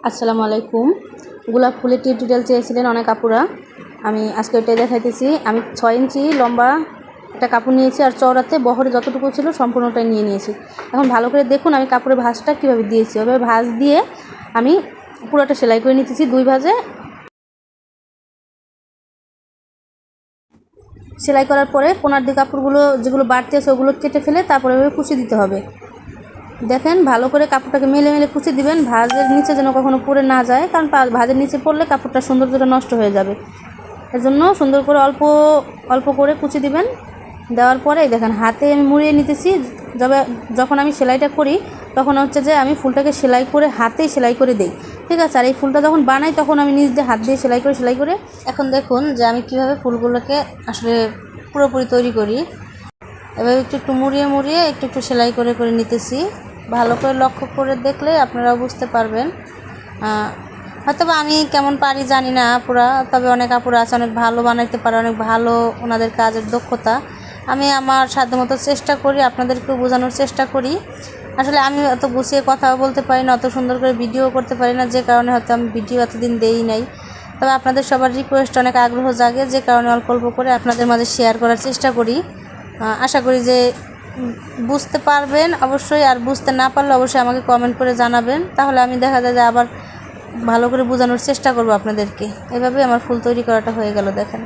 আসসালামু আলাইকুম। গোলাপ ফুলের টিউটোরিয়াল চেয়েছিলেন অনেক আপুরা। আমি আজকে ওইটাই দেখাইতেছি। আমি 6 ইঞ্চি লম্বা একটা কাপড় নিয়েছি, আর চওড়াতে বহরে যতটুকু ছিল সম্পূর্ণটাই নিয়ে নিয়েছি। এখন ভালো করে দেখুন আমি কাপড়ের ভাঁজটা কীভাবে দিয়েছি। ওইভাবে ভাঁজ দিয়ে আমি পুরোটা সেলাই করে নিতেছি 2 ভাঁজে। সেলাই করার পরে কোনার দিকে কাপড়গুলো যেগুলো বাড়তি আছে ওগুলো কেটে ফেলে তারপরে ওইভাবে কুচি দিতে হবে। দেখেন ভালো করে কাপড়টাকে মেলে মেলে কুচি দিবেন, ভাঁজের নিচে যেন কখনো পড়ে না যায়, কারণ ভাঁজের নিচে পড়লে কাপড়টা সৌন্দর্যটা নষ্ট হয়ে যাবে। এর জন্য সুন্দর করে অল্প অল্প করে কুচি দিবেন। দেওয়ার পরে দেখেন হাতে আমি মুড়িয়ে নিতেছি। যখন আমি সেলাইটা করি তখন হচ্ছে যে আমি ফুলটাকে সেলাই করে হাতেই সেলাই করে দিই, ঠিক আছে। আর এই ফুলটা যখন বানাই তখন আমি নিজ দিয়ে হাত দিয়ে সেলাই করে এখন দেখুন যে আমি কিভাবে ফুলগুলোকে আসলে পুরোপুরি তৈরি করি। এবার একটু একটু মুড়িয়ে মুড়িয়ে একটু একটু সেলাই করে নিতেছি। ভালো করে লক্ষ্য করে দেখলে আপনারাও বুঝতে পারবেন। হয়তো আমি কেমন পারি জানি না আপুরা, তবে অনেক আপুরা আছে অনেক ভালো বানাইতে পারে, অনেক ভালো ওনাদের কাজের দক্ষতা। আমি আমার সাধ্যমতো চেষ্টা করি, আপনাদেরকেও বোঝানোর চেষ্টা করি। আসলে আমি অত গুছিয়ে কথাও বলতে পারি না, অত সুন্দর করে ভিডিও করতে পারি না, যে কারণে হয়তো আমি ভিডিও এতদিন দেই নাই। তবে আপনাদের সবার রিকোয়েস্ট অনেক আগ্রহ জাগে, যে কারণে অল্প অল্প করে আপনাদের মাঝে শেয়ার করার চেষ্টা করি। আশা করি যে বুঝতে পারবেন অবশ্যই, আর বুঝতে না পারলে অবশ্যই আমাকে কমেন্ট করে জানাবেন, তাহলে আমি দেখা যায় যে আবার ভালো করে বোঝানোর চেষ্টা করব আপনাদেরকে। এভাবেই আমার ফুল তৈরি করাটা হয়ে গেল দেখেন।